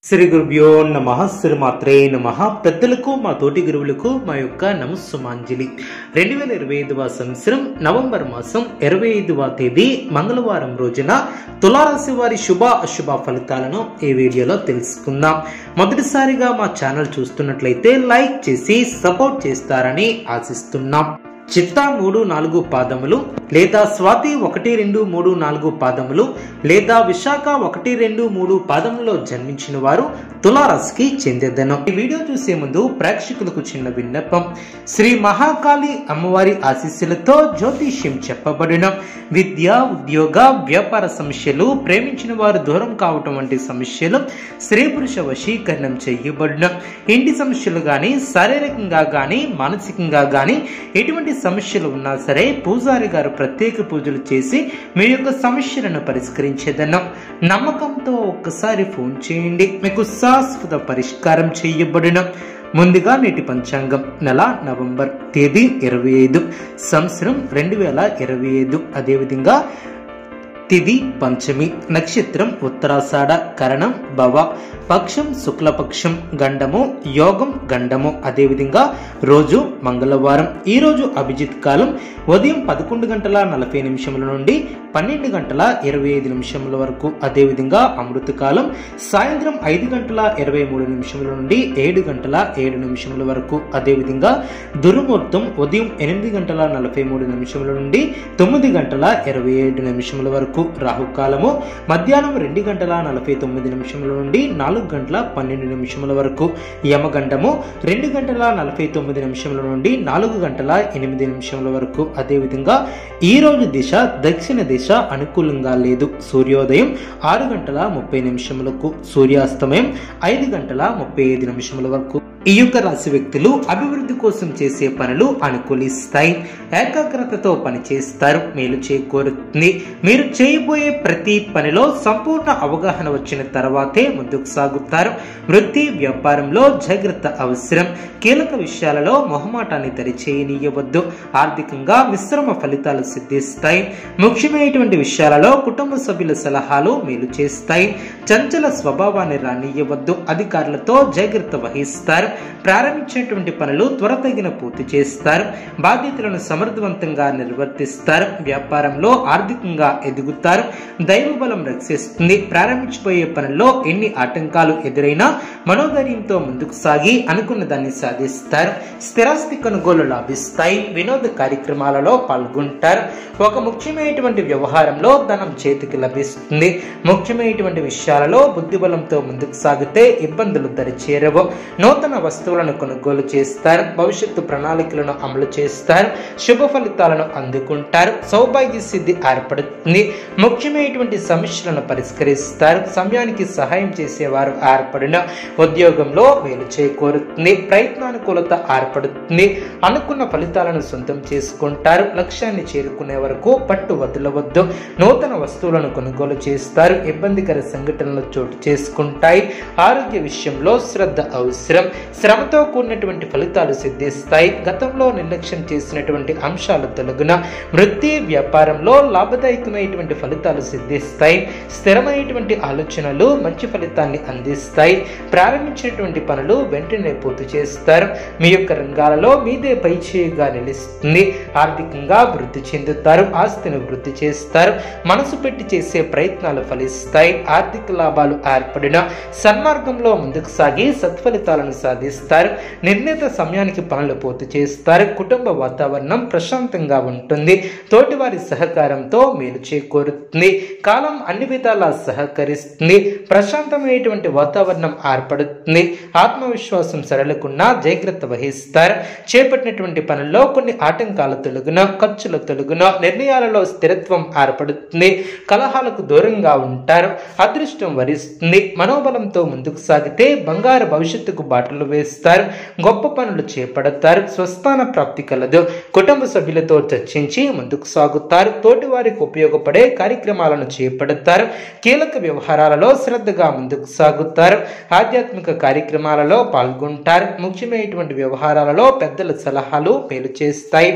శ్రీ గురుభ్యో నమః శ్రీమాత్రే నమః. పెద్దలకు మా తోటి గురువులకు మా యొక్క నమస్సుమాంజలి. 2025వ సంవత్సరం నవంబర్ మాసం 25వ తేదీ మంగళవారం రోజున తులారాశి వారి శుభ అశుభ ఫలితాలను ఈ వీడియోలో తెలుసుకుందాం. మొదటిసారిగా మా ఛానల్ చూస్తున్నట్లయితే లైక్ చేసి సపోర్ట్ చేస్తారని ఆశిస్తున్నాం. చిత్తా 3-4 పాదములు లేదా స్వాతి 1-2-3-4 పాదములు లేదా విశాఖ 1-2-3 పాదములో జన్మించిన వారు తులారాశికి చెందేదను. ఈ వీడియో చూసే ముందు ప్రేక్షకులకు చిన్న విన్నపం. శ్రీ మహాకాళి అమ్మవారి ఆశీస్సులతో జ్యోతిష్యం చెప్పబడిన విద్య, ఉద్యోగ, వ్యాపార సమస్యలు, ప్రేమించిన వారు దూరం కావటం వంటి సమస్యలు, స్త్రీ పురుష వశీకరణం చేయబడిన ఇంటి సమస్యలు గాని, శారీరకంగా గాని, మానసికంగా గాని ఎటువంటి సమస్యలు ఉన్నా సరే పూజారి గారు ప్రత్యేక పూజలు చేసి మీ యొక్క సమస్యలను పరిష్కరించేదన్నాం. నమ్మకంతో ఒక్కసారి ఫోన్ చేయండి, మీకు శాశ్వత పరిష్కారం చేయబడిన. ముందుగా నేటి పంచాంగం. నెల నవంబర్, తేదీ 25, సంవత్సరం 2025. అదేవిధంగా తిథి పంచమి, నక్షత్రం ఉత్తరాషాఢ, కరణం భవ, పక్షం శుక్లపక్షం, గండము యోగం గండము. అదేవిధంగా రోజు మంగళవారం. ఈ రోజు అభిజిత్ కాలం ఉదయం 11:40 నుండి 12:25 వరకు. అదేవిధంగా అమృత కాలం సాయంత్రం 5:23 నుండి 7:07 వరకు. అదేవిధంగా దుర్ముహూర్తం ఉదయం 8:43 నుండి 9:27 వరకు. రాహుకాలము మధ్యాహ్నం 2:49 నుండి 4:12 వరకు. యమగండము 2:49 నుండి 4:08 వరకు. అదేవిధంగా ఈ రోజు దిశ దక్షిణ దిశ అనుకూలంగా లేదు. సూర్యోదయం 6:30 సూర్యాస్తమయం 5:35 వరకు. ఈ యొక్క రాశి వ్యక్తులు అభివృద్ధి కోసం చేసే పనులు అనుకూలిస్తాయి. ఏకాగ్రతతో పనిచేస్తారు, మేలు చేకూరుతుంది. మీరు చేయబోయే ప్రతి పనిలో సంపూర్ణ అవగాహన వచ్చిన తర్వాతే ముందుకు సాగుతారు. వృత్తి వ్యాపారంలో జాగ్రత్త అవసరం. కీలక విషయాలలో మొహమాటాన్ని దరిచేయనీయవద్దు. ఆర్థికంగా మిశ్రమ ఫలితాలు సిద్ధిస్తాయి. ముఖ్యమైనటువంటి విషయాలలో కుటుంబ సభ్యుల సలహాలు మేలు చేస్తాయి. చంచల స్వభావాన్ని రానియవద్దు. అధికారులతో జాగ్రత్త వహిస్తారు. ప్రారంభించినటువంటి పనులు త్వరతగిన పూర్తి చేస్తారు. బాధ్యతలను సమర్థవంతంగా నిర్వర్తిస్తారు. వ్యాపారంలో ఆర్థికంగా ఎదుగుతారు. దైవ బలం రక్షిస్తుంది. ప్రారంభించబోయే పనుల్లో ఎన్ని ఆటంకాలు ఎదురైనా మనోధైర్యంతో ముందుకు సాగి అనుకున్న దాన్ని సాధిస్తారు. స్థిరాస్తి కొనుగోలు లాభిస్తాయి. వినోద కార్యక్రమాలలో పాల్గొంటారు. ఒక ముఖ్యమైనటువంటి వ్యవహారంలో ధనం చేతికి లభిస్తుంది. ముఖ్యమైనటువంటి విషయాలలో బుద్ధిబలంతో ముందుకు సాగితే ఇబ్బందులు దరిచేరవు. నూతన వస్తువులను కొనుగోలు చేస్తారు. భవిష్యత్తు ప్రణాళికలను అమలు చేస్తారు. శుభ ఫలితాలను అందుకుంటారు. సౌభాగ్య సిద్ధి ఏర్పడుతుంది. ముఖ్యమైనటువంటి సమస్యలను పరిష్కరిస్తారు. సమయానికి సహాయం చేసేవారు ఏర్పడిన ఉద్యోగంలో మేలు చేకూరుతుంది. ప్రయత్నానుకూలత ఏర్పడుతుంది. అనుకున్న ఫలితాలను సొంతం చేసుకుంటారు. లక్ష్యాన్ని చేరుకునే వరకు పట్టు వదలవద్దు. నూతన వస్తువులను కొనుగోలు చేస్తారు. ఇబ్బందికర సంఘటనలు చోటు చేసుకుంటాయి. ఆరోగ్య విషయంలో శ్రద్ధ అవసరం. శ్రమతో కూడినటువంటి ఫలితాలు సిద్ధిస్తాయి. గతంలో నిర్లక్ష్యం చేసినటువంటి అంశాలు తొలగున. వృత్తి వ్యాపారంలో లాభదాయకమైనటువంటి ఫలితాలు సిద్ధిస్తాయి. స్థిరమైనటువంటి ఆలోచనలు మంచి ఫలితాన్ని అందిస్తాయి. ప్రారంభించినటువంటి పనులు వెంటనే పూర్తి చేస్తారు. మీ యొక్క రంగాలలో మీదే పైచేయిగా నిలుస్తుంది. ఆర్థికంగా వృద్ధి చెందుతారు. ఆస్తిని వృద్ధి చేస్తారు. మనసు పెట్టి చేసే ప్రయత్నాలు ఫలిస్తాయి. ఆర్థిక లాభాలు ఏర్పడిన సన్మార్గంలో ముందుకు సాగి సత్ఫలితాలను సాధిస్తారు. నిర్ణీత సమయానికి పనులు పూర్తి చేస్తారు. కుటుంబ వాతావరణం ప్రశాంతంగా ఉంటుంది. తోటివారి సహకారంతో మేలు చేకూరుతుంది. కాలం అన్ని విధాలా సహకరిస్తుంది. ప్రశాంతమైనటువంటి వాతావరణం ఏర్పడుతుంది. ఆత్మవిశ్వాసం సరళకున్నా జాగ్రత్త వహిస్తారు. చేపట్టినటువంటి పనుల్లో కొన్ని ఆటంకాలు తొలగున, ఖర్చులు తొలగున, నిర్ణయాలలో స్థిరత్వం ఏర్పడుతుంది. కలహాలకు దూరంగా ఉంటారు. అదృష్టం వరిస్తుంది. మనోబలంతో ముందుకు సాగితే బంగారు భవిష్యత్తుకు బాటలు అడుగులు వేస్తారు, గొప్ప పనులు చేపడతారు, స్వస్థాన ప్రాప్తి కలదు. కుటుంబ సభ్యులతో చర్చించి ముందుకు సాగుతారు, తోటి వారికి ఉపయోగపడే కార్యక్రమాలను చేపడతారు, కీలక వ్యవహారాలలో శ్రద్ధగా ముందుకు సాగుతారు, ఆధ్యాత్మిక కార్యక్రమాలలో పాల్గొంటారు, ముఖ్యమైనటువంటి వ్యవహారాలలో పెద్దల సలహాలు మేలు చేస్తాయి,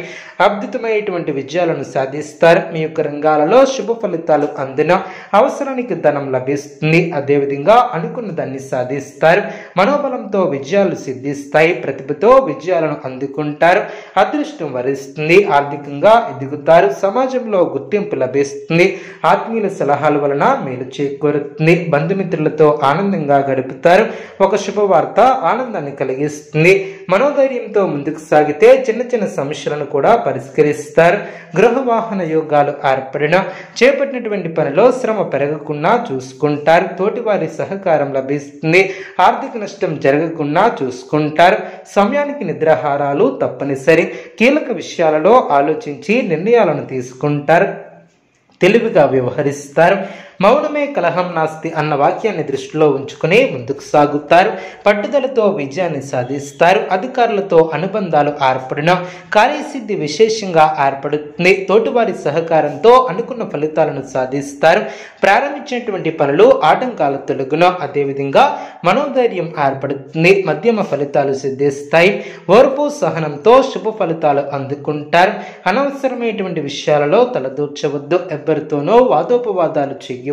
అద్భుతమైనటువంటి విజయాలను సాధిస్తారు. మీ యొక్క రంగాలలో శుభ ఫలితాలు అందిన అవసరానికి ధనం లభిస్తుంది. అదేవిధంగా అనుకున్న దాన్ని సాధిస్తారు, మనోబలంతో విజయాలు సిద్ధిస్తాయి, ప్రతిభతో విజయాలను అందుకుంటారు, అదృష్టం వరిస్తుంది, ఆర్థికంగా ఎదుగుతారు, సమాజంలో గుర్తింపు లభిస్తుంది, ఆత్మీయుల సలహాల వలన మేలు చేకూరుతుంది, బంధుమిత్రులతో ఆనందంగా గడుపుతారు, ఒక శుభవార్త ఆనందాన్ని కలిగిస్తుంది, మనోధైర్యంతో ముందుకు సాగితే చిన్న చిన్న సమస్యలను కూడా పరిష్కరిస్తారు, గృహ వాహన యోగాలు ఏర్పడిన చేపట్టినటువంటి పనిలో శ్రమ పెరగకుండా చూసుకుంటారు, తోటివారి సహకారం లభిస్తుంది, ఆర్థిక నష్టం జరగకుండా చూసుకుంటారు, సమయానికి నిద్రాహారాలు తప్పనిసరి, కీలక విషయాలలో ఆలోచించి నిర్ణయాలను తీసుకుంటారు, తెలివిగా వ్యవహరిస్తారు, మౌనమే కలహం నాస్తి అన్న వాక్యాన్ని దృష్టిలో ఉంచుకుని ముందుకు సాగుతారు, పట్టుదలతో విజయాన్ని సాధిస్తారు, అధికారులతో అనుబంధాలు ఏర్పడిన కార్యసిద్ధి విశేషంగా ఏర్పడుతుంది, తోటివారి సహకారంతో అనుకున్న ఫలితాలను సాధిస్తారు, ప్రారంభించినటువంటి పనులు ఆటంకాలు తొలగున, అదేవిధంగా మనోధైర్యం ఏర్పడుతుంది, మధ్యమ ఫలితాలు సిద్ధిస్తాయి, ఓర్పు సహనంతో శుభ ఫలితాలు అందుకుంటారు, అనవసరమైనటువంటి విషయాలలో తలదూర్చవద్దు, ఎవ్వరితోనో వాదోపవాదాలు చెయ్యవద్దు,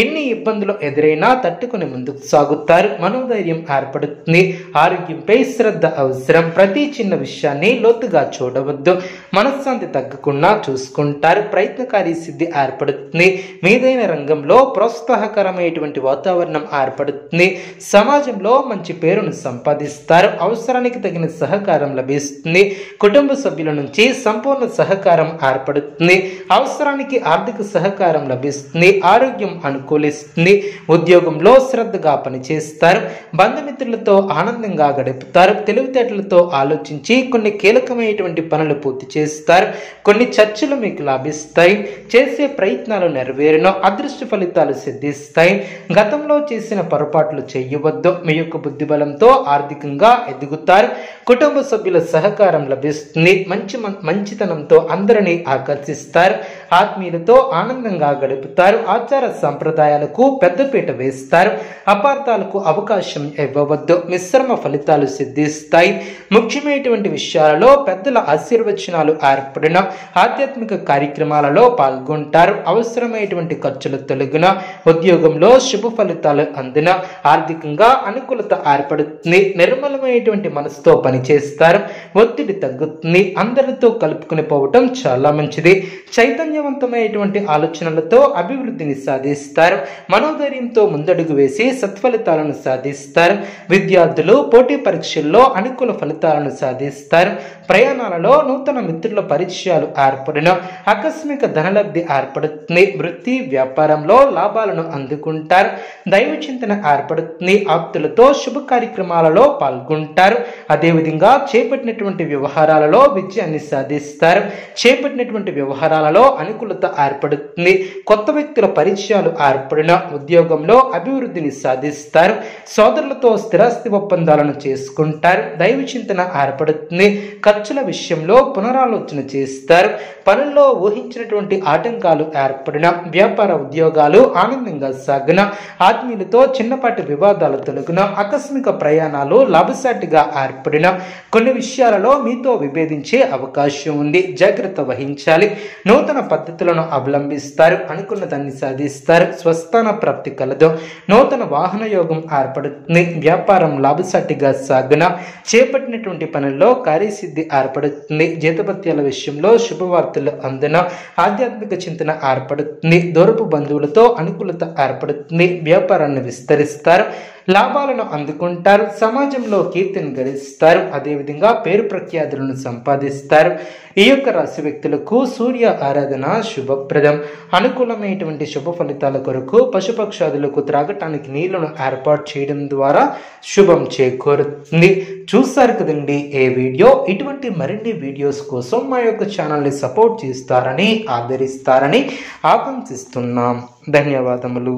ఎన్ని ఇబ్బందులు ఎదురైనా తట్టుకుని ముందుకు సాగుతారు, మనోధైర్యం ఏర్పడుతుంది, ఆరోగ్యంపై శ్రద్ధ అవసరం, ప్రతి చిన్న విషయాన్ని లోతుగా చూడవద్దు, మనశ్శాంతి తగ్గకుండా చూసుకుంటారు, ప్రయత్నకారి సిద్ధి ఏర్పడుతుంది, మీదైన రంగంలో ప్రోత్సాహకరమైనటువంటి వాతావరణం ఏర్పడుతుంది, సమాజంలో మంచి పేరును సంపాదిస్తారు, అవసరానికి తగిన సహకారం లభిస్తుంది, కుటుంబ సభ్యుల నుంచి సంపూర్ణ సహకారం ఏర్పడుతుంది, అవసరానికి ఆర్థిక సహకారం లభిస్తుంది, ఆరోగ్యం అనుకూలిస్తుంది, ఉద్యోగంలో శ్రద్ధగా పనిచేస్తారు, బంధుమిత్రులతో ఆనందంగా గడుపుతారు, తెలివితేటలతో ఆలోచించి కొన్ని కీలకమైనటువంటి పనులు పూర్తి చేస్తారు, కొన్ని చర్చలు మీకు లాభిస్తాయి, చేసే ప్రయత్నాలు నెరవేరును, అదృష్ట ఫలితాలు సిద్ధిస్తాయి, గతంలో చేసిన పొరపాట్లు చేయవద్దు, మీ యొక్క బుద్ధిబలంతో ఆర్థికంగా ఎదుగుతారు, కుటుంబ సభ్యుల సహకారం లభిస్తుంది, మంచితనంతో అందరినీ ఆకర్షిస్తారు, ఆత్మీయులతో ఆనందంగా గడుపుతారు, ఆచార సంప్రదాయాలకు పెద్దపీట వేస్తారు, అపార్థాలకు అవకాశం ఇవ్వవద్దు, మిశ్రమ ఫలితాలు సిద్ధిస్తాయి, ముఖ్యమైనటువంటి విషయాలలో పెద్దల ఆశీర్వచనాలు ఏర్పడిన ఆధ్యాత్మిక కార్యక్రమాలలో పాల్గొంటారు, అవసరమైనటువంటి ఖర్చులు తొలగిన, ఉద్యోగంలో శుభ ఫలితాలు అందిన, ఆర్థికంగా అనుకూలత ఏర్పడుతుంది, నిర్మలమైనటువంటి మనసుతో పనిచేస్తారు, ఒత్తిడి తగ్గుతుంది, అందరితో కలుపుకుని పోవటం చాలా మంచిది, చైతన్యవంతమైనటువంటి ఆలోచనలతో అభివృద్ధిని సాధిస్తారు, మనోధైర్యంతో ముందడుగు వేసి సత్ఫలితాలను సాధిస్తారు, విద్యార్థులు పోటీ పరీక్షల్లో అనుకూల ఫలితాలను సాధిస్తారు, ప్రయాణాలలో నూతన మిత్రుల పరిచయాలు ఏర్పడిన ఆకస్మిక ధనలబ్ధి ఏర్పడుతుంది, వృత్తి వ్యాపారంలో లాభాలను అందుకుంటారు, దైవ చింతన ఏర్పడుతుంది, ఆప్తులతో శుభ కార్యక్రమాలలో పాల్గొంటారు, అదేవిధంగా చేపట్టినటువంటి వ్యవహారాలలో విజయాన్ని సాధిస్తారు, చేపట్టినటువంటి వ్యవహారాలలో అనుకూలత ఏర్పడుతుంది, కొత్త వ్యక్తుల పరిచయాలు ఏర్పడిన ఉద్యోగంలో అభివృద్ధిని సాధిస్తారు, సోదరులతో స్థిరాస్తి ఒప్పందాలను చేసుకుంటారు, దైవ చింతన ఏర్పడుతుంది, ఖర్చుల విషయంలో పునరాలోచన చేస్తారు, పనుల్లో ఊహించినటువంటి ఆటంకాలు ఏర్పడిన వ్యాపార ఉద్యోగాలు ఆనందంగా సాగిన, ఆత్మీయులతో చిన్నపాటి వివాదాలు తొలగిన, ఆకస్మిక ప్రయాణాలు లాభసాటిగా ఏర్పడిన, కొన్ని విషయాలలో మీతో విభేదించే అవకాశం ఉంది, జాగ్రత్త వహించాలి, నూతన పద్ధతులను అవలంబిస్తారు, అనుకున్న దాన్ని సాధిస్తారు, స్వస్థాన ప్రాప్తి కలదు, నూతన వాహన యోగం ఏర్పడుతుంది, వ్యాపారం లాభసాటిగా సాగిన, చేపట్టినటువంటి పనుల్లో కార్యసిద్ధి ఏర్పడుతుంది, జీతభత్యాల విషయంలో శుభవార్తలు అందిన, ఆధ్యాత్మిక చింతన ఏర్పడుతుంది, దూరపు బంధువులతో అనుకూలత ఏర్పడుతుంది, వ్యాపారాన్ని విస్తరిస్తారు, లాభాలను అందుకుంటారు, సమాజంలో కీర్తిని గడిస్తారు, అదేవిధంగా పేరు ప్రఖ్యాతులను సంపాదిస్తారు. ఈ యొక్క రాశి వ్యక్తులకు సూర్య ఆరాధన శుభప్రదం. అనుకూలమైనటువంటి శుభ ఫలితాల కొరకు పశుపక్షాదులకు త్రాగటానికి నీళ్లను ఏర్పాటు చేయడం ద్వారా శుభం చేకూరుతుంది. చూస్తారు కదండి ఏ వీడియో. ఇటువంటి మరిన్ని వీడియోస్ కోసం మా యొక్క ఛానల్ని సపోర్ట్ చేస్తారని ఆదరిస్తారని ఆకాంక్షిస్తున్నాం. ధన్యవాదములు.